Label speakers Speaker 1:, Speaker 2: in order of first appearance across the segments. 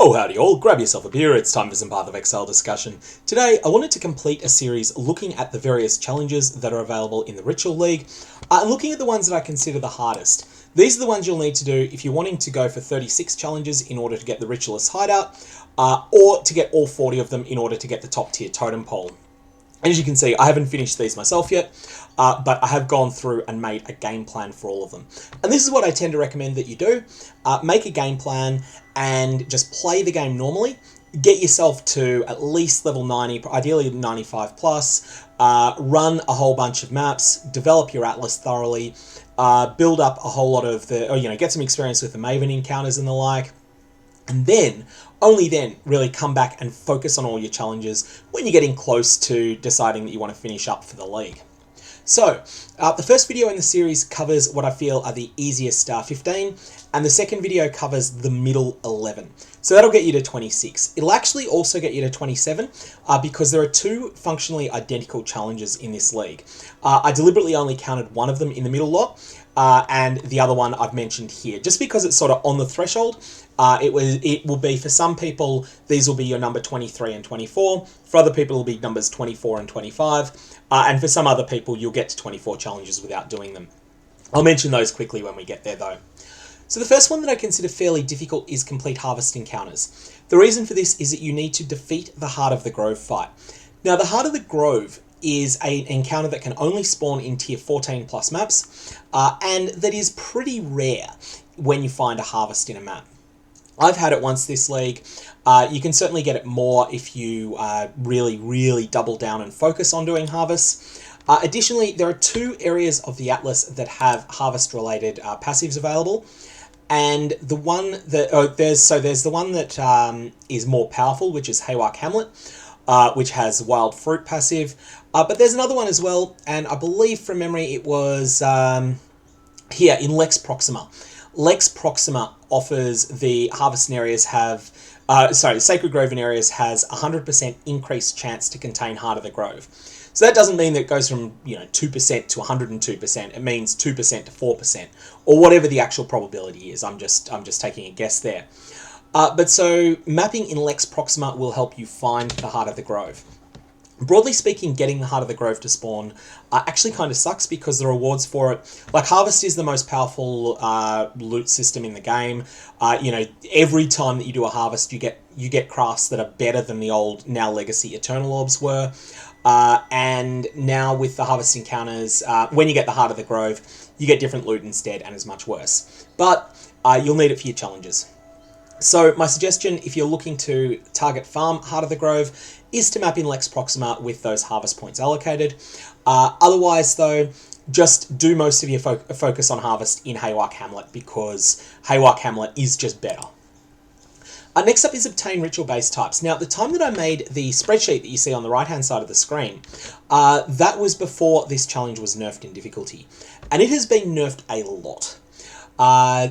Speaker 1: Oh howdy all, grab yourself a beer, it's time for some Path of Exile discussion. Today I wanted to complete a series looking at the various challenges that are available in the Ritual League, and looking at the ones that I consider the hardest. These are the ones you'll need to do if you're wanting to go for 36 challenges in order to get the Ritualist Hideout, or to get all 40 of them in order to get the top tier totem pole. As you can see, I haven't finished these myself yet, but I have gone through and made a game plan for all of them. And this is what I tend to recommend that you do. Make a game plan and just play the game normally. Get yourself to at least level 90, ideally 95 plus. Run a whole bunch of maps, develop your Atlas thoroughly, build up a whole lot of get some experience with the Maven encounters and the like. And then, only then, really come back and focus on all your challenges when you're getting close to deciding that you want to finish up for the league. So, the first video in the series covers what I feel are the easiest 15, and the second video covers the middle 11. So that'll get you to 26. It'll actually also get you to 27, because there are two functionally identical challenges in this league. I deliberately only counted one of them in the middle lot, and the other one I've mentioned here, just because it's sort of on the threshold. It will be, for some people, these will be your number 23 and 24. For other people, it'll be numbers 24 and 25. And for some other people, you'll get to 24 challenges without doing them. I'll mention those quickly when we get there, though. So the first one that I consider fairly difficult is complete Heist Encounters. The reason for this is that you need to defeat the Heart of the Grove fight. Now, the Heart of the Grove is an encounter that can only spawn in tier 14 plus maps, and that is pretty rare when you find a harvest in a map. I've had it once this league. You can certainly get it more if you really double down and focus on doing harvests. Additionally, there are two areas of the Atlas that have harvest-related passives available, and the one that there's the one that is more powerful, which is Haywark Hamlet, which has Wild Fruit passive. But there's another one as well, and I believe from memory it was here in Lex Proxima. Lex Proxima offers the harvesting areas Sacred Grove in areas has 100% increased chance to contain Heart of the Grove. So that doesn't mean that it goes from 2% to 102%. It means 2% to 4%, or whatever the actual probability is. I'm just taking a guess there. But so mapping in Lex Proxima will help you find the Heart of the Grove. Broadly speaking, getting the Heart of the Grove to spawn actually kind of sucks because the rewards for it, like Harvest is the most powerful loot system in the game. Every time that you do a Harvest, you get crafts that are better than the old, now Legacy Eternal Orbs were. And now with the Harvest Encounters, when you get the Heart of the Grove, you get different loot instead and is much worse. But you'll need it for your challenges. So my suggestion, if you're looking to target farm Heart of the Grove, is to map in Lex Proxima with those harvest points allocated. Otherwise, though, just do most of your focus on harvest in Haywark Hamlet, because Haywark Hamlet is just better. Next up is obtain ritual base types. Now, at the time that I made the spreadsheet that you see on the right-hand side of the screen, that was before this challenge was nerfed in difficulty, and it has been nerfed a lot.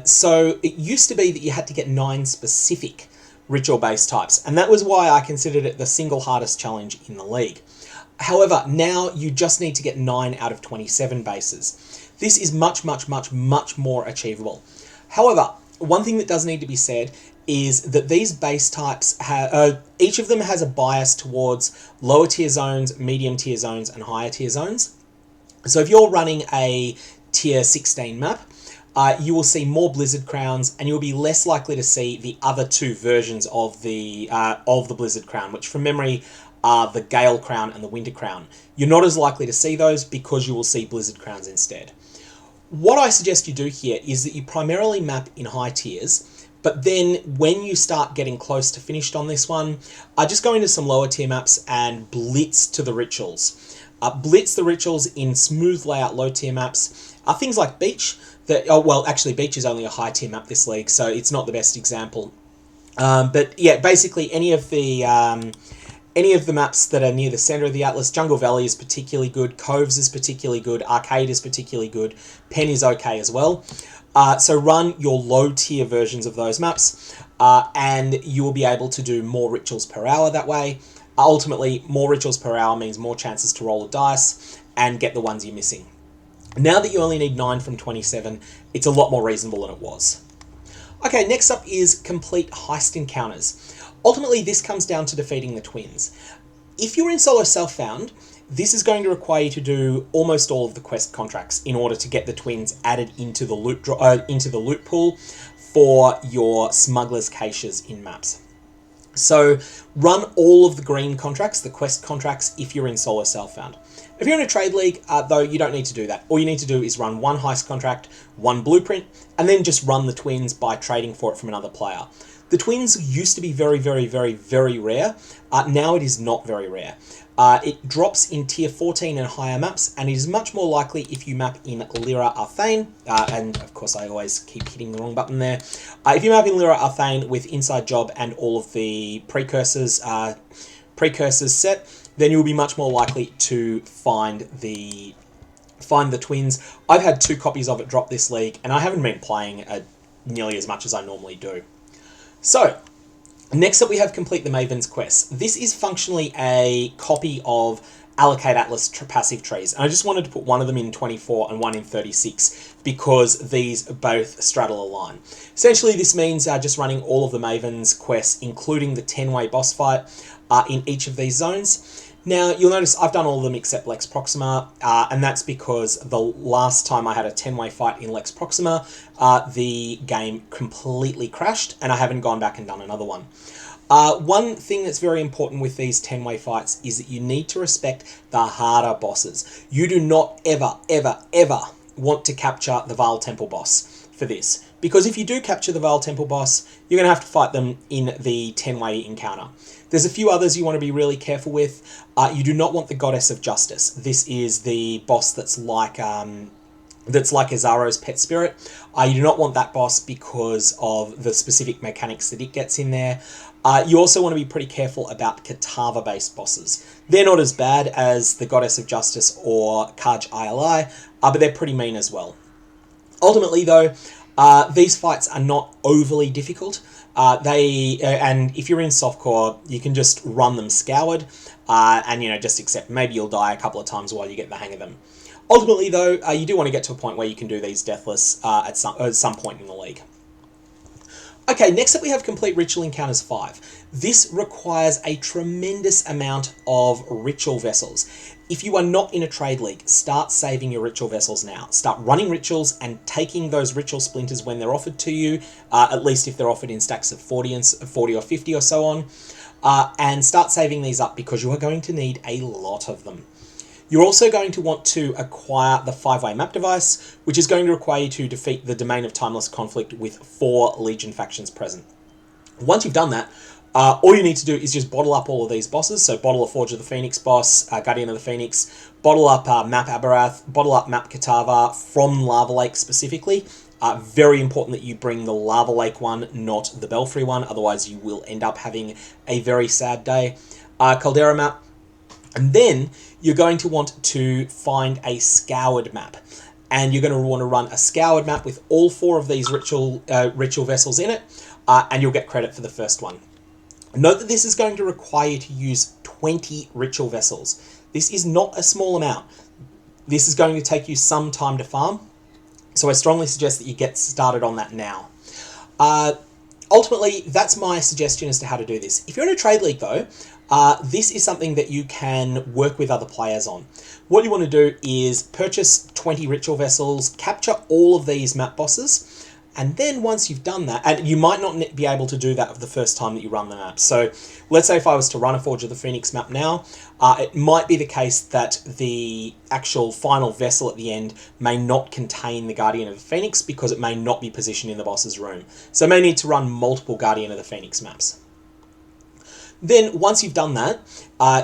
Speaker 1: So it used to be that you had to get 9 specific ritual base types, and that was why I considered it the single hardest challenge in the league. However, now you just need to get 9 out of 27 bases. This is much more achievable. However, one thing that does need to be said is that these base types have, each of them has a bias towards lower tier zones, medium tier zones, and higher tier zones. So if you're running a tier 16 map, you will see more Blizzard Crowns, and you'll be less likely to see the other two versions of the Blizzard Crown, which from memory are the Gale Crown and the Winter Crown. You're not as likely to see those because you will see Blizzard Crowns instead. What I suggest you do here is that you primarily map in high tiers, but then when you start getting close to finished on this one, just go into some lower tier maps and blitz to the rituals. Blitz the rituals in smooth layout low tier maps. Things like Beach. Actually, Beach is only a high tier map this league, so it's not the best example. But yeah, basically any of the maps that are near the center of the Atlas. Jungle Valley is particularly good. Coves is particularly good. Arcade is particularly good. Pen is okay as well. So run your low tier versions of those maps, and you will be able to do more rituals per hour that way. Ultimately, more rituals per hour means more chances to roll a dice and get the ones you're missing. Now that you only need 9 from 27, it's a lot more reasonable than it was. Okay, next up is complete Heist Encounters. Ultimately, this comes down to defeating the twins. If you're in solo self-found, this is going to require you to do almost all of the quest contracts in order to get the twins added into the loot pool for your smugglers' caches in maps. So run all of the green contracts, the quest contracts, if you're in solo self-found. If you're in a trade league, though, you don't need to do that. All you need to do is run one heist contract, one blueprint, and then just run the twins by trading for it from another player. The twins used to be very, very, very, very rare. Now it is not very rare. It drops in tier 14 and higher maps, and it is much more likely if you map in Lyra Arthane, and of course I always keep hitting the wrong button there. If you map in Lyra Arthane with Inside Job and all of the precursors set, then you'll be much more likely to find the twins. I've had 2 copies of it drop this league, and I haven't been playing nearly as much as I normally do. So, next up we have Complete the Maven's Quest. This is functionally a copy of Allocate Atlas Passive trees, and I just wanted to put one of them in 24 and one in 36 because these both straddle a line. Essentially, this means just running all of the Maven's quests, including the 10-way boss fight, in each of these zones. Now, you'll notice I've done all of them except Lex Proxima, and that's because the last time I had a 10-way fight in Lex Proxima, the game completely crashed, and I haven't gone back and done another one. One thing that's very important with these 10-way fights is that you need to respect the harder bosses. You do not ever, ever, ever want to capture the Vale Temple boss for this, because if you do capture the Vale Temple boss, you're going to have to fight them in the 10-way encounter. There's a few others you want to be really careful with. You do not want the Goddess of Justice. This is the boss that's like Azaro's pet spirit. You do not want that boss because of the specific mechanics that it gets in there. You also want to be pretty careful about Katava-based bosses. They're not as bad as the Goddess of Justice or Kaj ILI, but they're pretty mean as well. Ultimately, though, these fights are not overly difficult. And if you're in softcore, you can just run them scoured, and just accept maybe you'll die a couple of times while you get the hang of them. Ultimately, though, you do want to get to a point where you can do these deathless at some point in the league. Okay, next up we have Complete Ritual Encounters 5. This requires a tremendous amount of ritual vessels. If you are not in a trade league, start saving your ritual vessels now. Start running rituals and taking those ritual splinters when they're offered to you, at least if they're offered in stacks of 40 or 50 or so on, and start saving these up because you are going to need a lot of them. You're also going to want to acquire the 5-way map device, which is going to require you to defeat the Domain of Timeless Conflict with 4 Legion factions present. Once you've done that, all you need to do is just bottle up all of these bosses. So bottle a Forge of the Phoenix boss, Guardian of the Phoenix, bottle up Map Abarath, bottle up Map Katava from Lava Lake specifically. Very important that you bring the Lava Lake one, not the Belfry one, otherwise you will end up having a very sad day. Caldera map. And then you're going to want to find a scoured map. And you're going to want to run a scoured map with all 4 of these ritual vessels in it, and you'll get credit for the first one. Note that this is going to require you to use 20 ritual vessels. This is not a small amount. This is going to take you some time to farm, so I strongly suggest that you get started on that now. Ultimately, that's my suggestion as to how to do this. If you're in a trade league, though, this is something that you can work with other players on. What you want to do is purchase 20 ritual vessels, capture all of these map bosses, and then once you've done that, and you might not be able to do that the first time that you run the map. So let's say if I was to run a Forge of the Phoenix map now, it might be the case that the actual final vessel at the end may not contain the Guardian of the Phoenix because it may not be positioned in the boss's room. So I may need to run multiple Guardian of the Phoenix maps. Then once you've done that,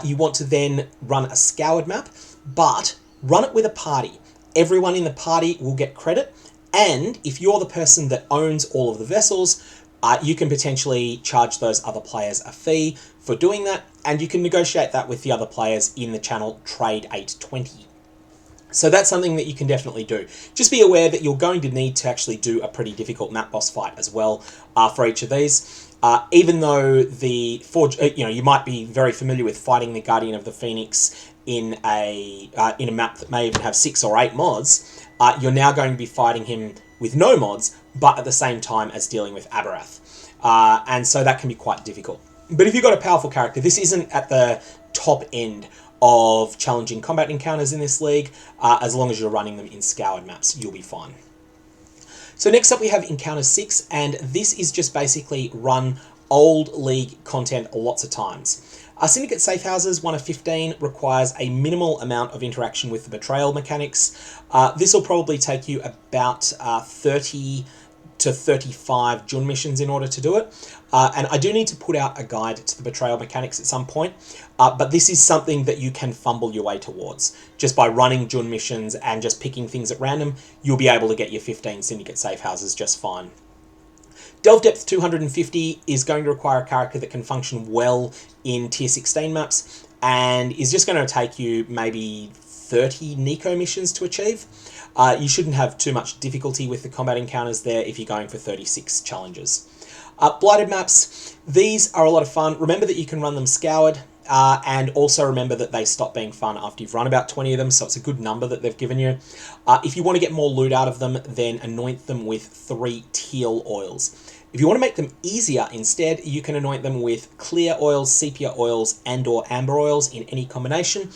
Speaker 1: you want to then run a scoured map, but run it with a party. Everyone in the party will get credit, and if you're the person that owns all of the vessels, you can potentially charge those other players a fee for doing that, and you can negotiate that with the other players in the channel Trade 820. So that's something that you can definitely do. Just be aware that you're going to need to actually do a pretty difficult map boss fight as well for each of these. Even though the Forge, you might be very familiar with fighting the Guardian of the Phoenix in a map that may even have 6 or 8 mods, you're now going to be fighting him with no mods, but at the same time as dealing with Aberrath. And so that can be quite difficult. But if you've got a powerful character, this isn't at the top end of challenging combat encounters in this league. As long as you're running them in scoured maps, you'll be fine. So next up we have Encounter 6, and this is just basically run old league content lots of times. Syndicate Safe Houses, 1 of 15, requires a minimal amount of interaction with the betrayal mechanics. This will probably take you about 30 to 35 Jun missions in order to do it. And I do need to put out a guide to the betrayal mechanics at some point, but this is something that you can fumble your way towards. Just by running Jun missions and just picking things at random, you'll be able to get your 15 Syndicate Safe Houses just fine. Delve Depth 250 is going to require a character that can function well in Tier 16 maps, and is just going to take you maybe 30 Nico missions to achieve. You shouldn't have too much difficulty with the combat encounters there if you're going for 36 challenges. Blighted maps, these are a lot of fun. Remember that you can run them scoured, and also remember that they stop being fun after you've run about 20 of them, so it's a good number that they've given you. If you want to get more loot out of them, then anoint them with 3 teal oils. If you want to make them easier instead, you can anoint them with clear oils, sepia oils, and or amber oils in any combination.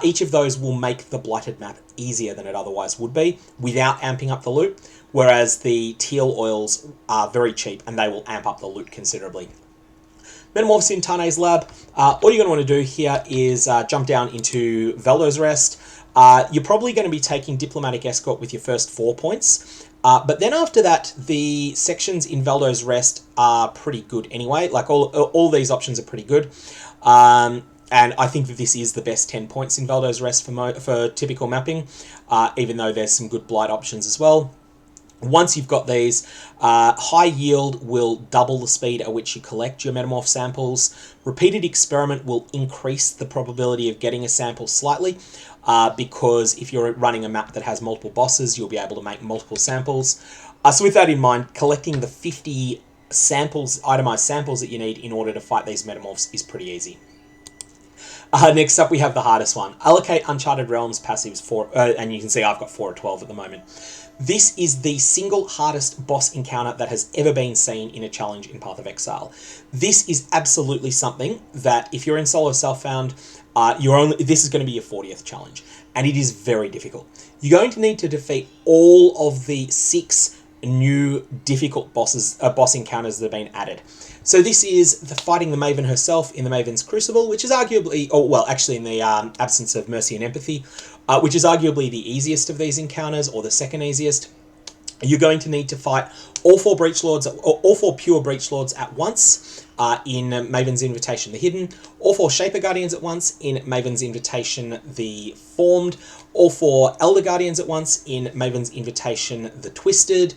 Speaker 1: Each of those will make the blighted map easier than it otherwise would be without amping up the loot, whereas the teal oils are very cheap and they will amp up the loot considerably. Metamorphosis in Tane's lab. All you're going to want to do here is jump down into Veldo's Rest. You're probably going to be taking Diplomatic Escort with your first 4 points. But then after that, the sections in Veldo's Rest are pretty good anyway. Like all these options are pretty good. And I think that this is the best 10 points in Veldo's Rest for typical mapping, even though there's some good blight options as well. Once you've got these, high yield will double the speed at which you collect your metamorph samples. Repeated experiment will increase the probability of getting a sample slightly, because if you're running a map that has multiple bosses, you'll be able to make multiple samples. So with that in mind, collecting the 50 samples, itemized samples that you need in order to fight these metamorphs is pretty easy. Next up, we have the hardest one. Allocate Uncharted Realms Passives, and you can see I've got 4 of 12 at the moment. This is the single hardest boss encounter that has ever been seen in a challenge in Path of Exile. This is absolutely something that if you're in solo self-found, this is going to be your 40th challenge, and it is very difficult. You're going to need to defeat all of the 6 new difficult boss encounters that have been added. So this is fighting the Maven herself in the Maven's Crucible, which is arguably, actually in the absence of Mercy and Empathy, which is arguably the easiest of these encounters, or the second easiest. You're going to need to fight all 4 pure Breach Lords at once in Maven's Invitation, the Hidden, all 4 Shaper Guardians at once in Maven's Invitation, the Formed, all 4 Elder Guardians at once in Maven's Invitation, the Twisted.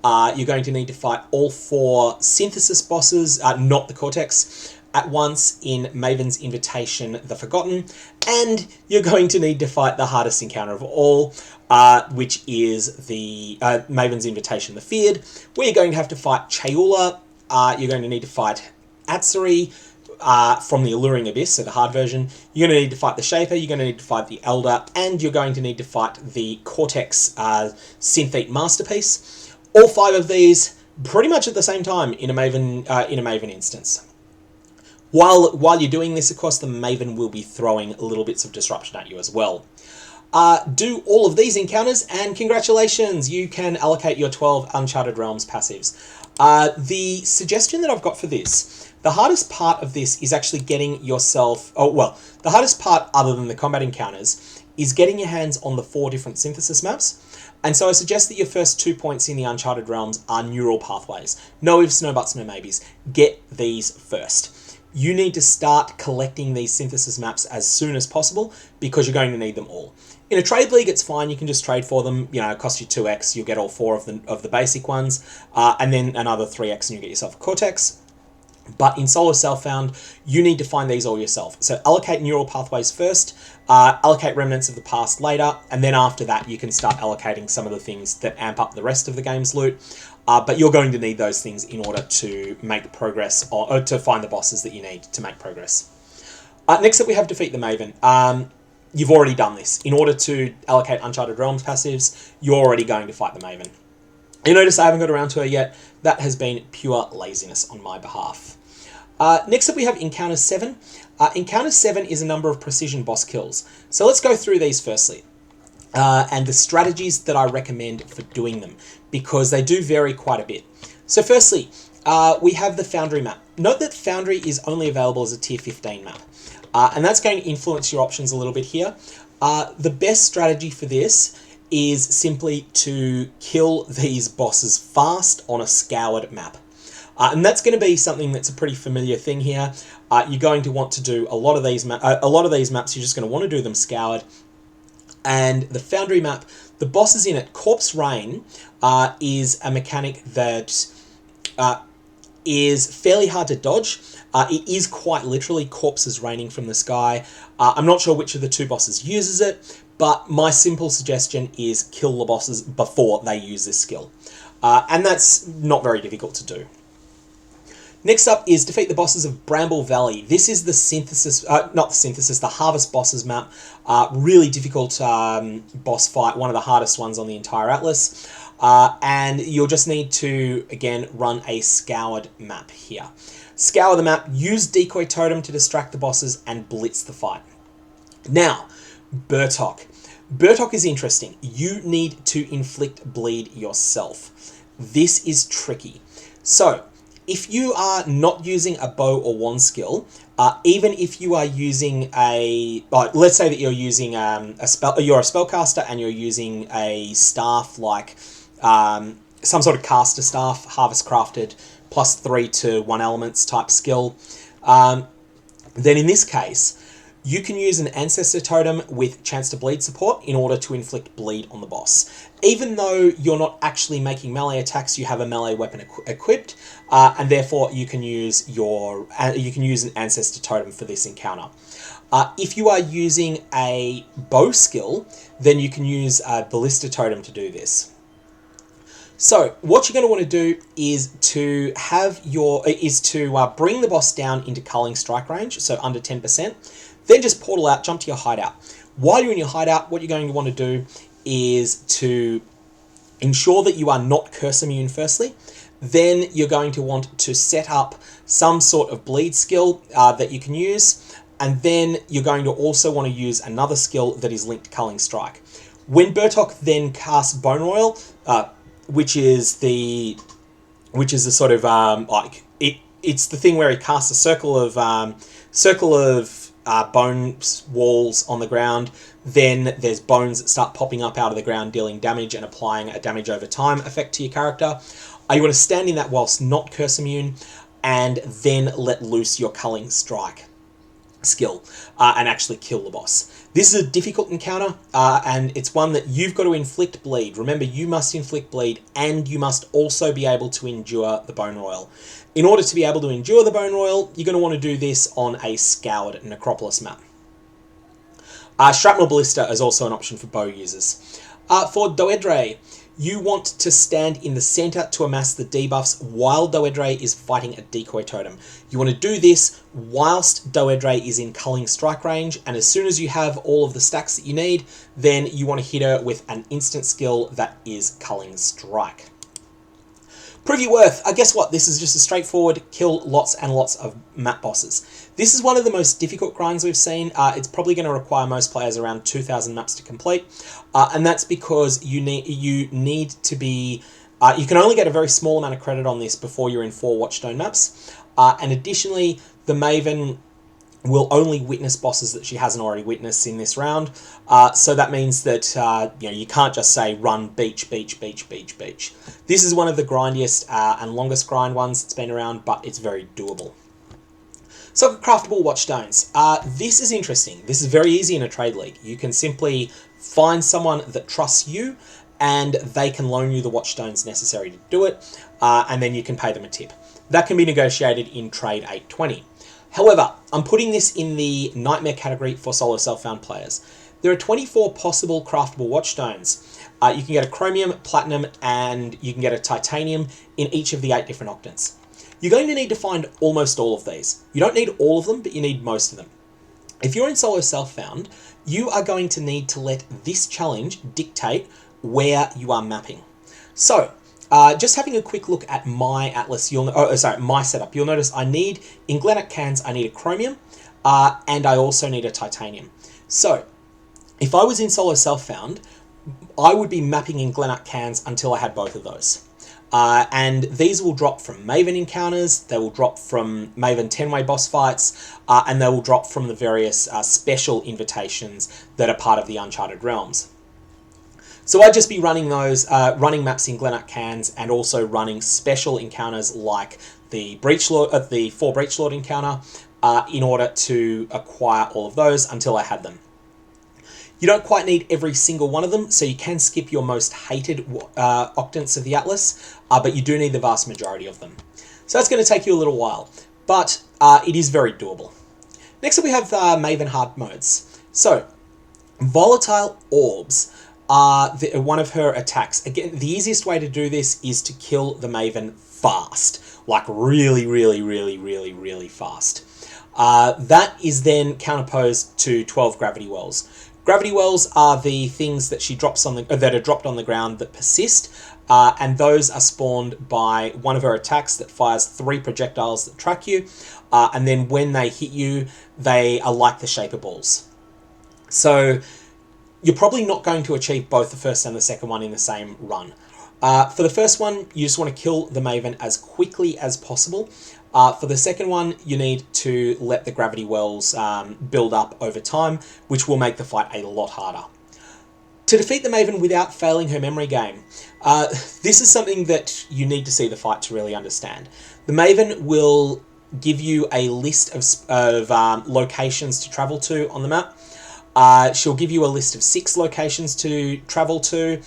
Speaker 1: You're going to need to fight all 4 Synthesis bosses, not the Cortex, at once in Maven's Invitation, the Forgotten, and you're going to need to fight the hardest encounter of all, which is the Maven's Invitation, the Feared, where you're going to have to fight Chayula. You're going to need to fight Atsuri from the Alluring Abyss, so the hard version. You're going to need to fight the Shaper, you're going to need to fight the Elder, and you're going to need to fight the Cortex Synthete Masterpiece. All 5 of these pretty much at the same time in a Maven instance. While you're doing this, of course, the Maven will be throwing little bits of disruption at you as well. Do all of these encounters, and congratulations, you can allocate your 12 Uncharted Realms passives. The suggestion that I've got for this, the hardest part of this is actually getting yourself... the hardest part, other than the combat encounters, is getting your hands on the 4 different synthesis maps. And so I suggest that your first 2 points in the Uncharted Realms are neural pathways. No ifs, no buts, no maybes. Get these first. You need to start collecting these synthesis maps as soon as possible because you're going to need them all. In a trade league, it's fine. You can just trade for them. You know, it costs you 2x. You'll get all 4 of the basic ones, and then another 3x, and you get yourself a Cortex. But in solo self-found, you need to find these all yourself. So allocate neural pathways first, allocate remnants of the past later, and then after that, you can start allocating some of the things that amp up the rest of the game's loot. But you're going to need those things in order to make progress, or to find the bosses that you need to make progress. Next up, we have Defeat the Maven. You've already done this. In order to allocate Uncharted Realms passives, you're already going to fight the Maven. You notice I haven't got around to her yet. That has been pure laziness on my behalf. Next up we have Encounter 7. Encounter 7 is a number of precision boss kills. So let's go through these firstly. And the strategies that I recommend for doing them, because they do vary quite a bit. So firstly, we have the Foundry map. Note that Foundry is only available as a tier 15 map. And that's going to influence your options a little bit here. The best strategy for this is simply to kill these bosses fast on a scoured map. And that's going to be something that's a pretty familiar thing here. You're going to want to do a lot of these maps. You're just going to want to do them scoured. And the Foundry map, the bosses in it, Corpse Rain is a mechanic that is fairly hard to dodge. It is quite literally corpses raining from the sky. I'm not sure which of the two bosses uses it, but my simple suggestion is kill the bosses before they use this skill. And that's not very difficult to do. Next up is defeat the bosses of Bramble Valley. This is the the Harvest bosses map. Really difficult boss fight, one of the hardest ones on the entire Atlas. And you'll just need to, again, run a scoured map here. Scour the map, use Decoy Totem to distract the bosses, and blitz the fight. Now, Burtok. Burtok is interesting. You need to inflict bleed yourself. This is tricky. So, if you are not using a bow or wand skill, even if you are using let's say that you're using you're a spellcaster and you're using a staff like some sort of caster staff, harvest crafted, +3 to 1 elements type skill, then in this case, you can use an Ancestor Totem with Chance to Bleed support in order to inflict bleed on the boss. Even though you're not actually making melee attacks, you have a melee weapon equipped, and therefore you can use an Ancestor Totem for this encounter. If you are using a bow skill, then you can use a Ballista Totem to do this. So what you're going to want to do is to bring the boss down into culling strike range, so under 10%. Then just portal out, jump to your hideout. While you're in your hideout, what you're going to want to do is to ensure that you are not curse immune firstly. Then you're going to want to set up some sort of bleed skill that you can use. And then you're going to also want to use another skill that is linked to Culling Strike. When Burtok then casts Bone Royal, which is the sort of it's the thing where he casts a circle of bone walls on the ground. Then there's bones that start popping up out of the ground, dealing damage and applying a damage over time effect to your character. You want to stand in that whilst not curse immune, and then let loose your Culling Strike skill and actually kill the boss. This is a difficult encounter, and it's one that you've got to inflict bleed. Remember, you must inflict bleed, and you must also be able to endure the Bone Royal. In order to be able to endure the Bone Royal, you're going to want to do this on a scoured Necropolis map. Shrapnel Ballista is also an option for bow users. For Doedre, you want to stand in the center to amass the debuffs while Doedre is fighting a Decoy Totem. You want to do this whilst Doedre is in Culling Strike range, and as soon as you have all of the stacks that you need, then you want to hit her with an instant skill that is Culling Strike. Preview Worth. Guess what? This is just a straightforward kill lots and lots of map bosses. This is one of the most difficult grinds we've seen. It's probably going to require most players around 2,000 maps to complete, and that's because you need to be. You can only get a very small amount of credit on this before you're in 4 Watchstone maps, and additionally, the Maven will only witness bosses that she hasn't already witnessed in this round. So that means that you can't just say run beach, beach, beach, beach, beach. This is one of the grindiest and longest grind ones that's been around, but it's very doable. So Craftable Watchstones. This is interesting. This is very easy in a trade league. You can simply find someone that trusts you, and they can loan you the Watchstones necessary to do it, and then you can pay them a tip. That can be negotiated in Trade 820. However, I'm putting this in the Nightmare category for solo self-found players. There are 24 possible craftable Watchstones. You can get a Chromium, Platinum, and you can get a Titanium in each of the 8 different octants. You're going to need to find almost all of these. You don't need all of them, but you need most of them. If you're in solo self-found, you are going to need to let this challenge dictate where you are mapping. So, just having a quick look at my Atlas, my setup, you'll notice I need, in Glenat cans, I need a chromium, and I also need a titanium. So, if I was in solo self-found, I would be mapping in Glenat cans until I had both of those. And these will drop from Maven encounters, they will drop from Maven 10-way boss fights, and they will drop from the various special invitations that are part of the Uncharted Realms. So I'd just be running those, running maps in Glenat cans, and also running special encounters like the Breachlord, the 4 Breachlord encounter, in order to acquire all of those until I had them. You don't quite need every single one of them, so you can skip your most hated octants of the Atlas, but you do need the vast majority of them. So that's going to take you a little while, but it is very doable. Next up we have Maven hard modes. So, volatile orbs are one of her attacks. Again, the easiest way to do this is to kill the Maven fast, like really, really, really, really, really fast. That is then counterposed to 12 gravity wells. Gravity wells are the things that she drops on that are dropped on the ground that persist, and those are spawned by one of her attacks that fires 3 projectiles that track you, and then when they hit you, they are like the shaper balls. So you're probably not going to achieve both the first and the second one in the same run. For the first one, you just want to kill the Maven as quickly as possible. For the second one, you need to let the gravity wells build up over time, which will make the fight a lot harder. To defeat the Maven without failing her memory game, this is something that you need to see the fight to really understand. The Maven will give you a list of locations to travel to on the map. She'll give you a list of 6 locations to travel to.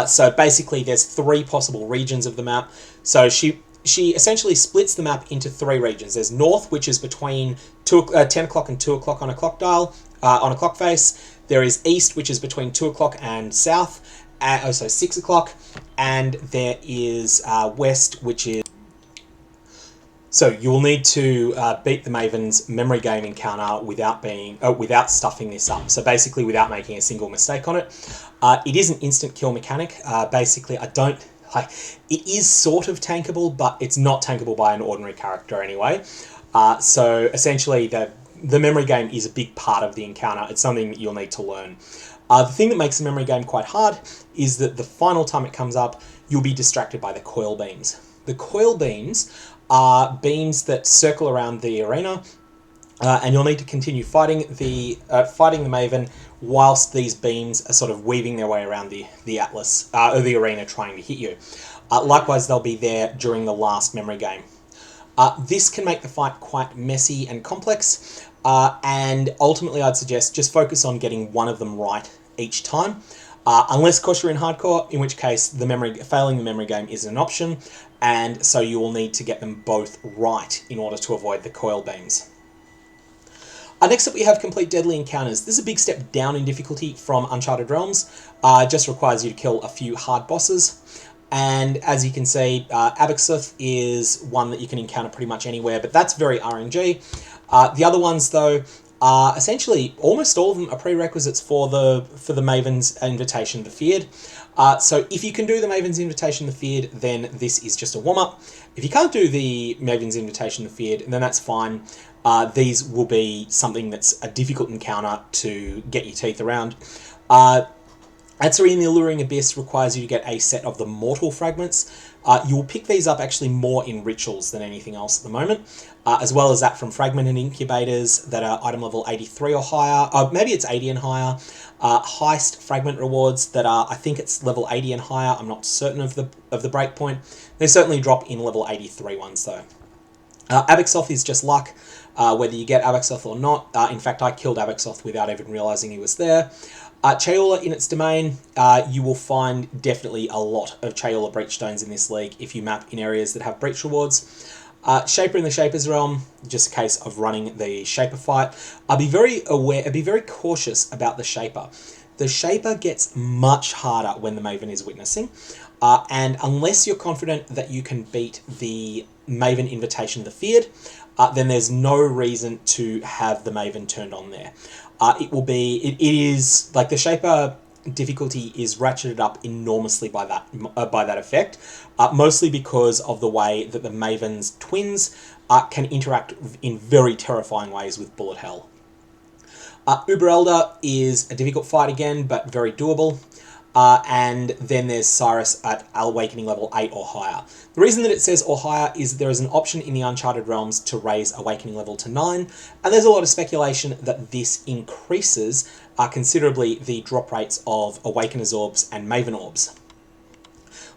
Speaker 1: So basically there's 3 possible regions of the map. So she essentially splits the map into 3 regions. There's north, which is between 10 o'clock and 2 o'clock on a clock dial, on a clock face. There is east, which is between 2 o'clock and south, so 6 o'clock. And there is west, which is... So you will need to beat the Maven's memory game encounter without stuffing this up. So basically without making a single mistake on it. It is an instant kill mechanic. Basically, it is sort of tankable, but it's not tankable by an ordinary character anyway. So essentially the memory game is a big part of the encounter. It's something that you'll need to learn. The thing that makes the memory game quite hard is that the final time it comes up, you'll be distracted by the coil beams. The coil beams are beams that circle around the arena, and you'll need to continue fighting the Maven whilst these beams are sort of weaving their way around the Atlas, or the arena, trying to hit you. Likewise, they'll be there during the last memory game. This can make the fight quite messy and complex, and ultimately I'd suggest just focus on getting one of them right each time. Unless, of course, you're in hardcore, in which case failing the memory game is an option, and so you will need to get them both right in order to avoid the coil beams. Next up we have Complete Deadly Encounters. This is a big step down in difficulty from Uncharted Realms. It just requires you to kill a few hard bosses. And as you can see, Abaxuth is one that you can encounter pretty much anywhere, but that's very RNG. The other ones, though, are essentially, almost all of them are prerequisites for the Maven's Invitation the Feared. So if you can do the Maven's Invitation the Feared, then this is just a warm-up. If you can't do the Maven's Invitation the Feared, then that's fine. These will be something that's a difficult encounter to get your teeth around. Atzuri in the Alluring Abyss requires you to get a set of the Mortal Fragments. You will pick these up actually more in Rituals than anything else at the moment, as well as that from Fragment and Incubators that are item level 83 or higher, maybe it's 80 and higher. Heist Fragment rewards that are, I think it's level 80 and higher, I'm not certain of the breakpoint. They certainly drop in level 83 ones though. Abaxoth is just luck, whether you get Abaxoth or not. In fact, I killed Abaxoth without even realising he was there. Chaeola in its domain, you will find definitely a lot of Chaeola Breachstones in this league if you map in areas that have breach rewards. Shaper in the Shaper's realm, just a case of running the Shaper fight. Be very cautious about the Shaper. The Shaper gets much harder when the Maven is witnessing, and unless you're confident that you can beat the Maven Invitation the Feared, then there's no reason to have the Maven turned on there. It is, like, the Shaper difficulty is ratcheted up enormously by that effect, mostly because of the way that the Maven's twins can interact in very terrifying ways with bullet hell. Uber Elder is a difficult fight again, but very doable. And then there's Cyrus at Awakening level 8 or higher. The reason that it says or higher is there is an option in the Uncharted Realms to raise Awakening level to 9, and there's a lot of speculation that this increases considerably the drop rates of Awakener's Orbs and Maven Orbs.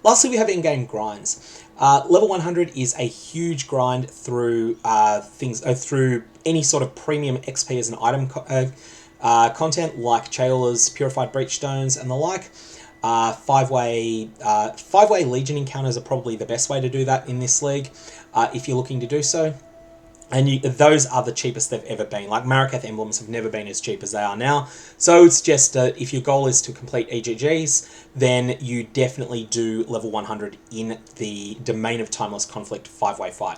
Speaker 1: Lastly, we have Endgame Grinds. Level 100 is a huge grind through through any sort of premium XP as an item content, like Chaola's Purified Breachstones and the like. Five-way Legion encounters are probably the best way to do that in this league, if you're looking to do so. And those are the cheapest they've ever been. Like, Marikath emblems have never been as cheap as they are now. So it's just, if your goal is to complete EGGs, then you definitely do level 100 in the Domain of Timeless Conflict 5-way fight.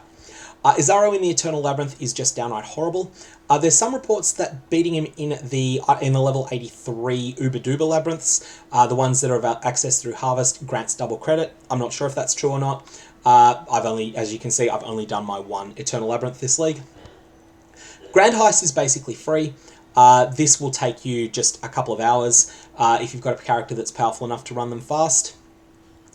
Speaker 1: Izaro in the Eternal Labyrinth is just downright horrible. There's some reports that beating him in the level 83 Uber Duber Labyrinths, the ones that are about access through Harvest, grants double credit. I'm not sure if that's true or not. As you can see, I've only done my one Eternal Labyrinth this league. Grand Heist is basically free. This will take you just a couple of hours if you've got a character that's powerful enough to run them fast.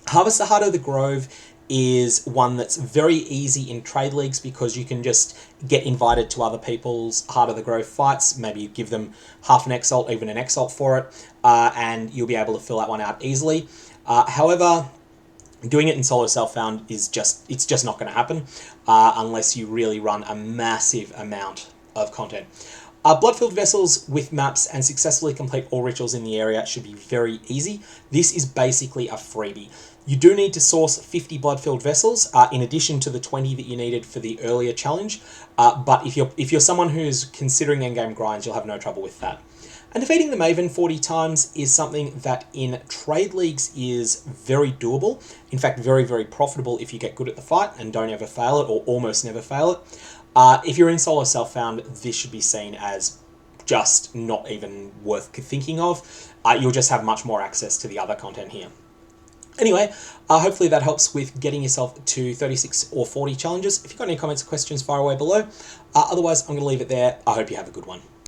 Speaker 1: Harvest the Heart of the Grove is one that's very easy in trade leagues because you can just get invited to other people's Heart of the Grove fights. Maybe you give them half an exalt, even an exalt for it, and you'll be able to fill that one out easily. However, doing it in solo self-found is it's just not going to happen unless you really run a massive amount of content. Blood-filled vessels with maps and successfully complete all rituals in the area should be very easy. This is basically a freebie. You do need to source 50 blood-filled vessels in addition to the 20 that you needed for the earlier challenge. But if you're someone who's considering endgame grinds, you'll have no trouble with that. And defeating the Maven 40 times is something that in trade leagues is very doable. In fact, very, very profitable if you get good at the fight and don't ever fail it or almost never fail it. If you're in solo self-found, this should be seen as just not even worth thinking of. You'll just have much more access to the other content here. Anyway, hopefully that helps with getting yourself to 36 or 40 challenges. If you've got any comments or questions, fire away below. Otherwise, I'm going to leave it there. I hope you have a good one.